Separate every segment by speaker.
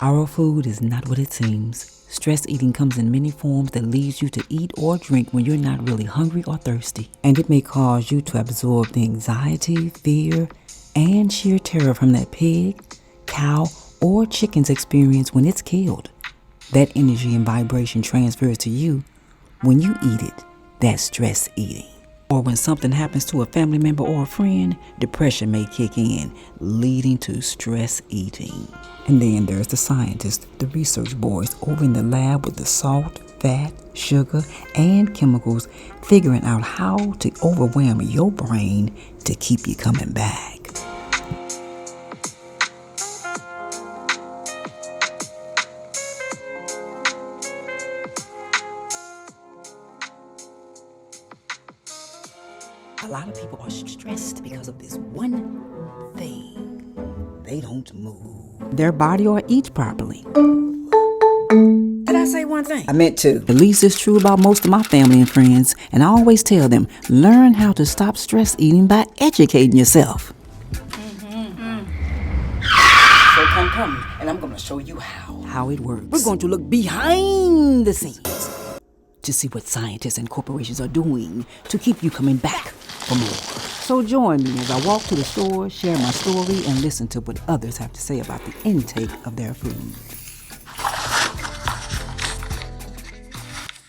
Speaker 1: Our food is not what it seems. Stress eating comes in many forms that leads you to eat or drink when you're not really hungry or thirsty. And it may cause you to absorb the anxiety, fear, and sheer terror from that pig, cow, or chicken's experience when it's killed. That energy and vibration transfers to you when you eat it. That's stress eating. Or when something happens to a family member or a friend, depression may kick in, leading to stress eating. And then there's the scientists, the research boys over in the lab with the salt, fat, sugar, and chemicals, figuring out how to overwhelm your brain to keep you coming back. A lot of people are stressed because of this one thing. They don't move their body or eat properly. Did I say one thing? I meant to. At least it's true about most of my family and friends, and I always tell them, learn how to stop stress eating by educating yourself. So come, and I'm gonna show you how it works. We're going to look behind the scenes to see what scientists and corporations are doing to keep you coming back for more. So join me as I walk to the store, share my story, and listen to what others have to say about the intake of their food.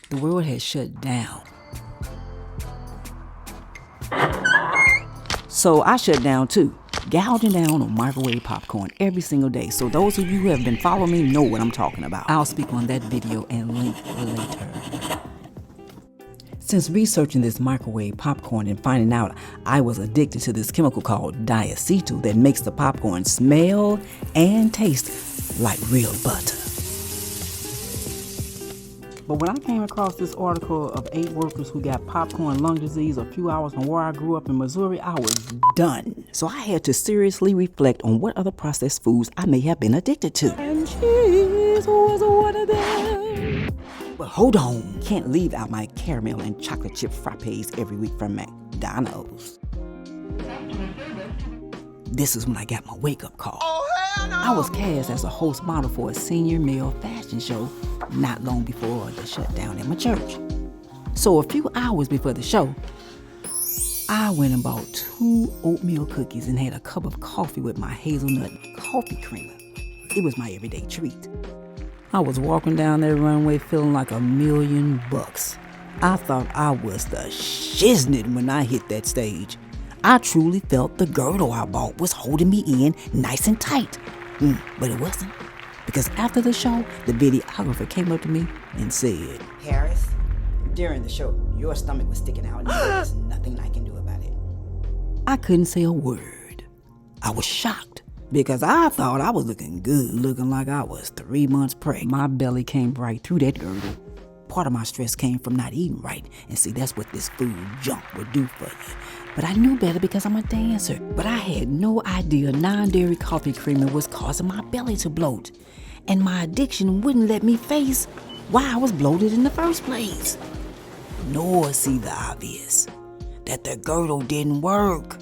Speaker 1: The world has shut down. So I shut down too, gouging down on microwave popcorn every single day. So those of you who have been following me know what I'm talking about. I'll speak on that video and link later. Since researching this microwave popcorn and finding out I was addicted to this chemical called diacetyl that makes the popcorn smell and taste like real butter. But when I came across this article of 8 workers who got popcorn lung disease a few hours from where I grew up in Missouri, I was done. So I had to seriously reflect on what other processed foods I may have been addicted to. And cheese was one of them. But hold on, can't leave out my caramel and chocolate chip frappes every week from McDonald's. This is when I got my wake-up call. I was cast as a host model for a senior male fashion show not long before the shutdown at my church. So a few hours before the show, I went and bought 2 oatmeal cookies and had a cup of coffee with my Hazelnut Coffee Creamer. It was my everyday treat. I was walking down that runway feeling like $1,000,000. I thought I was the shiznit when I hit that stage. I truly felt the girdle I bought was holding me in nice and tight. But it wasn't. Because after the show, the videographer came up to me and said, "Harris, during the show, your stomach was sticking out and there's nothing I can do about it." I couldn't say a word. I was shocked because I thought I was looking good, looking like I was 3 months pregnant. My belly came right through that girdle. Part of my stress came from not eating right. And see, that's what this food junk would do for you. But I knew better because I'm a dancer. But I had no idea non-dairy coffee creamer was causing my belly to bloat. And my addiction wouldn't let me face why I was bloated in the first place. Nor see the obvious, that the girdle didn't work.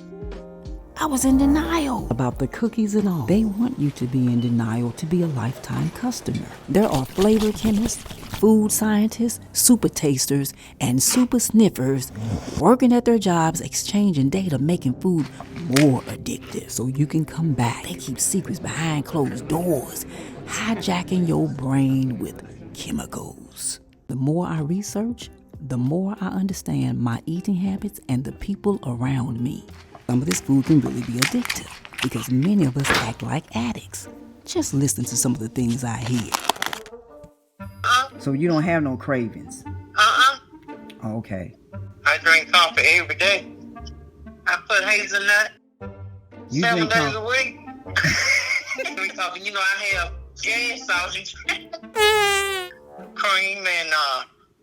Speaker 1: I was in denial about the cookies and all. They want you to be in denial to be a lifetime customer. There are flavor chemists, food scientists, super tasters, and super sniffers working at their jobs, exchanging data, making food more addictive so you can come back. They keep secrets behind closed doors, hijacking your brain with chemicals. The more I research, the more I understand my eating habits and the people around me. Some of this food can really be addictive because many of us act like addicts. Just listen to some of the things I hear. So you don't have no cravings? Okay.
Speaker 2: I drink coffee every day. I put hazelnut 7 days a week. Drink coffee. You know, I have gas sausage, cream, and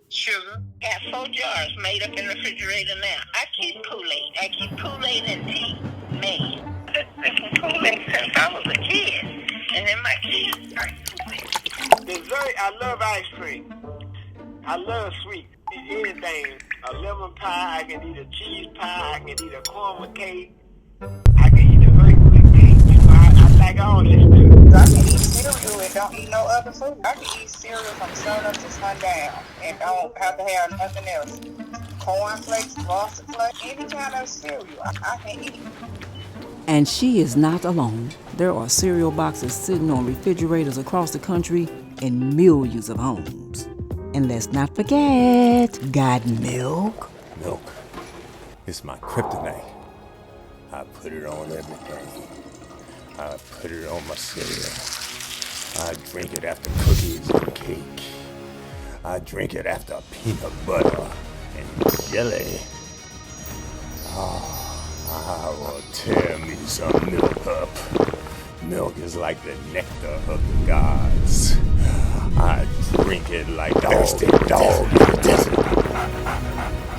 Speaker 2: sugar. Got 4 jars made up in the refrigerator now. I keep Kool-Aid. I keep Kool-Aid and tea made. I've been Kool-Aid since I was a kid. And then my kids are Kool-Aid.
Speaker 3: Dessert, I love ice cream. I love sweet. Anything. A lemon pie, I can eat a cheese pie, I can eat a caramel cake, I can eat a regular cake. You know, I like all this stuff.
Speaker 2: I can eat cereal
Speaker 4: and don't eat no other food. I can eat cereal from sun up to sundown and don't have to have nothing else. Cornflakes, frosted flakes, any kind of cereal I can eat.
Speaker 1: And she is not alone. There are cereal boxes sitting on refrigerators across the country in millions of homes. And let's not forget, got milk.
Speaker 5: Milk. It's my kryptonite. I put it on every day. I put it on my cereal. I drink it after cookies and cake. I drink it after peanut butter and jelly. I will tear me some milk up. Milk is like the nectar of the gods. I drink it like thirsty dog.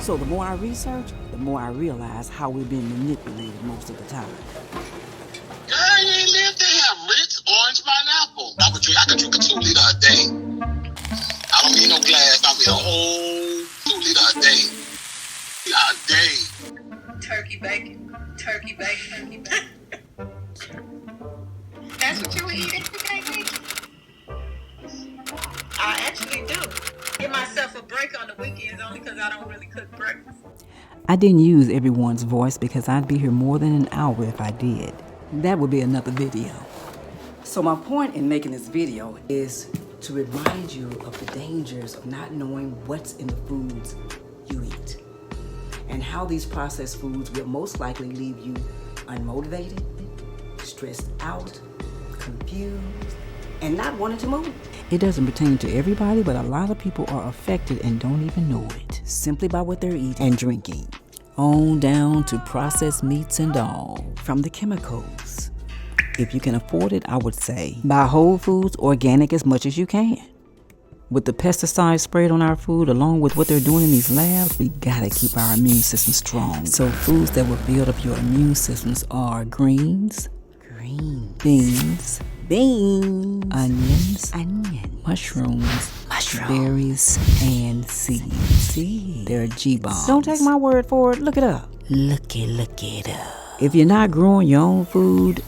Speaker 1: So the more I research, the more I realize how we've been manipulated most of the time.
Speaker 6: Girl, you ain't live to have Ritz, orange, pineapple. I could drink a 2 liter a day. I don't need no glass. I need a whole 2 liter a day. A day.
Speaker 4: Turkey bacon, turkey bacon, turkey bacon. That's what you eat every day, I actually do. Give myself a break on the weekends only because I don't really cook breakfast.
Speaker 1: I didn't use everyone's voice because I'd be here more than an hour if I did. That would be another video. So my point in making this video is to remind you of the dangers of not knowing what's in the foods you eat and how these processed foods will most likely leave you unmotivated, stressed out, confused, and not wanting to move. It doesn't pertain to everybody, but a lot of people are affected and don't even know it, simply by what they're eating and drinking. On down to processed meats and all, from the chemicals. If you can afford it, I would say buy whole foods, organic as much as you can. With the pesticides sprayed on our food, along with what they're doing in these labs, we gotta keep our immune system strong. So foods that will build up your immune systems are greens, beans, onions, mushrooms, berries, and seeds. They're G-bombs. Don't take my word for it. Look it up. Look it up. If you're not growing your own food,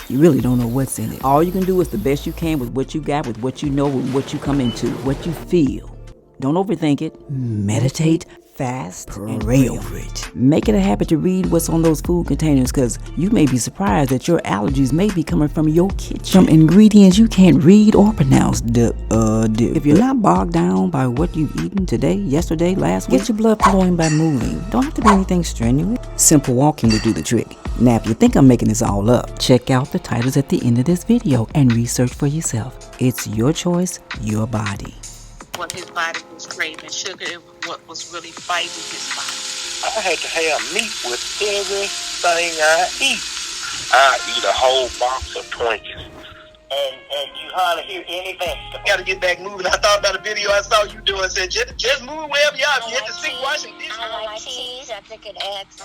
Speaker 1: you really don't know what's in it. All you can do is the best you can with what you got, with what you know, with what you come into, what you feel. Don't overthink it. Meditate, fast, and pray over it. Make it a habit to read what's on those food containers, because you may be surprised that your allergies may be coming from your kitchen. From ingredients you can't read or pronounce. If you're not bogged down by what you've eaten today, yesterday, last week, get your blood flowing by moving. Don't have to be anything strenuous. Simple walking will do the trick. Now, if you think I'm making this all up, check out the titles at the end of this video and research for yourself. It's your choice, your body.
Speaker 7: What his body was craving, sugar, and what was really fighting his body.
Speaker 3: I had to have meat with everything I eat. I eat a whole box of Twinkies. And you hardly hear any vegetables.
Speaker 6: Got to get back moving. I thought about a video I saw you doing. Said just move wherever you are. If you hit the sink washing dishes.
Speaker 2: I like cheese. I think it adds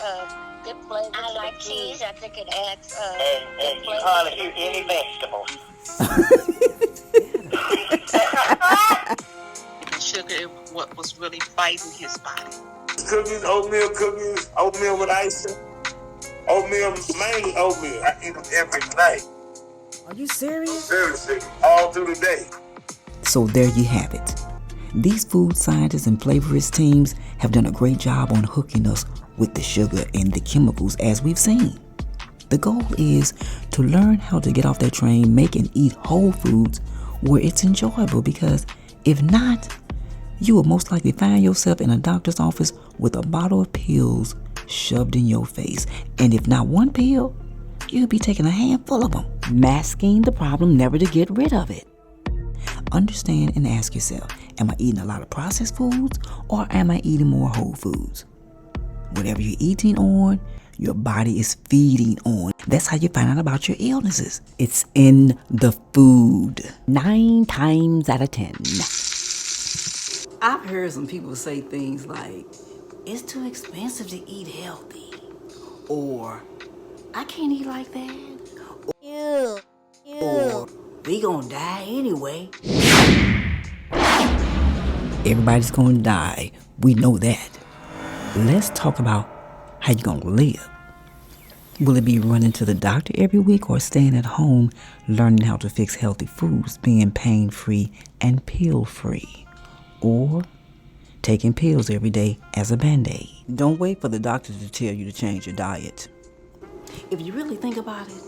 Speaker 2: good flavor. I like cheese. I think it adds
Speaker 3: and you hardly hear any vegetables.
Speaker 7: Sugar, and what was really fighting his body.
Speaker 3: Oatmeal with ice. Oatmeal, mainly oatmeal. I eat them every night.
Speaker 1: Are you serious?
Speaker 3: Seriously, all through the day.
Speaker 1: So there you have it. These food scientists and flavorist teams have done a great job on hooking us with the sugar and the chemicals, as we've seen. The goal is to learn how to get off that train, make and eat whole foods where it's enjoyable, because if not, you will most likely find yourself in a doctor's office with a bottle of pills shoved in your face. And if not one pill, you'll be taking a handful of them, masking the problem never to get rid of it. Understand and ask yourself, am I eating a lot of processed foods or am I eating more whole foods? Whatever you're eating on, your body is feeding on. That's how you find out about your illnesses. It's in the food. 9 times out of 10. I've heard some people say things like, it's too expensive to eat healthy. Or, I can't eat like that. Or, we gonna die anyway. Everybody's gonna die. We know that. Let's talk about how you gonna live. Will it be running to the doctor every week or staying at home learning how to fix healthy foods, being pain-free and pill-free? Or taking pills every day as a Band-Aid? Don't wait for the doctor to tell you to change your diet. If you really think about it,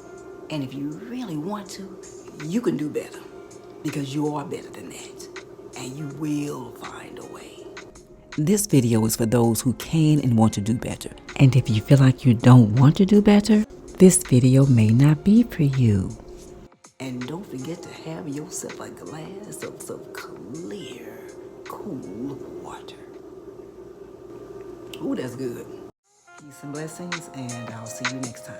Speaker 1: and if you really want to, you can do better. Because you are better than that. And you will find a way. This video is for those who can and want to do better. And if you feel like you don't want to do better, this video may not be for you. And don't forget to have yourself a glass of some clear, cool water. Ooh, that's good. Peace and blessings, and I'll see you next time.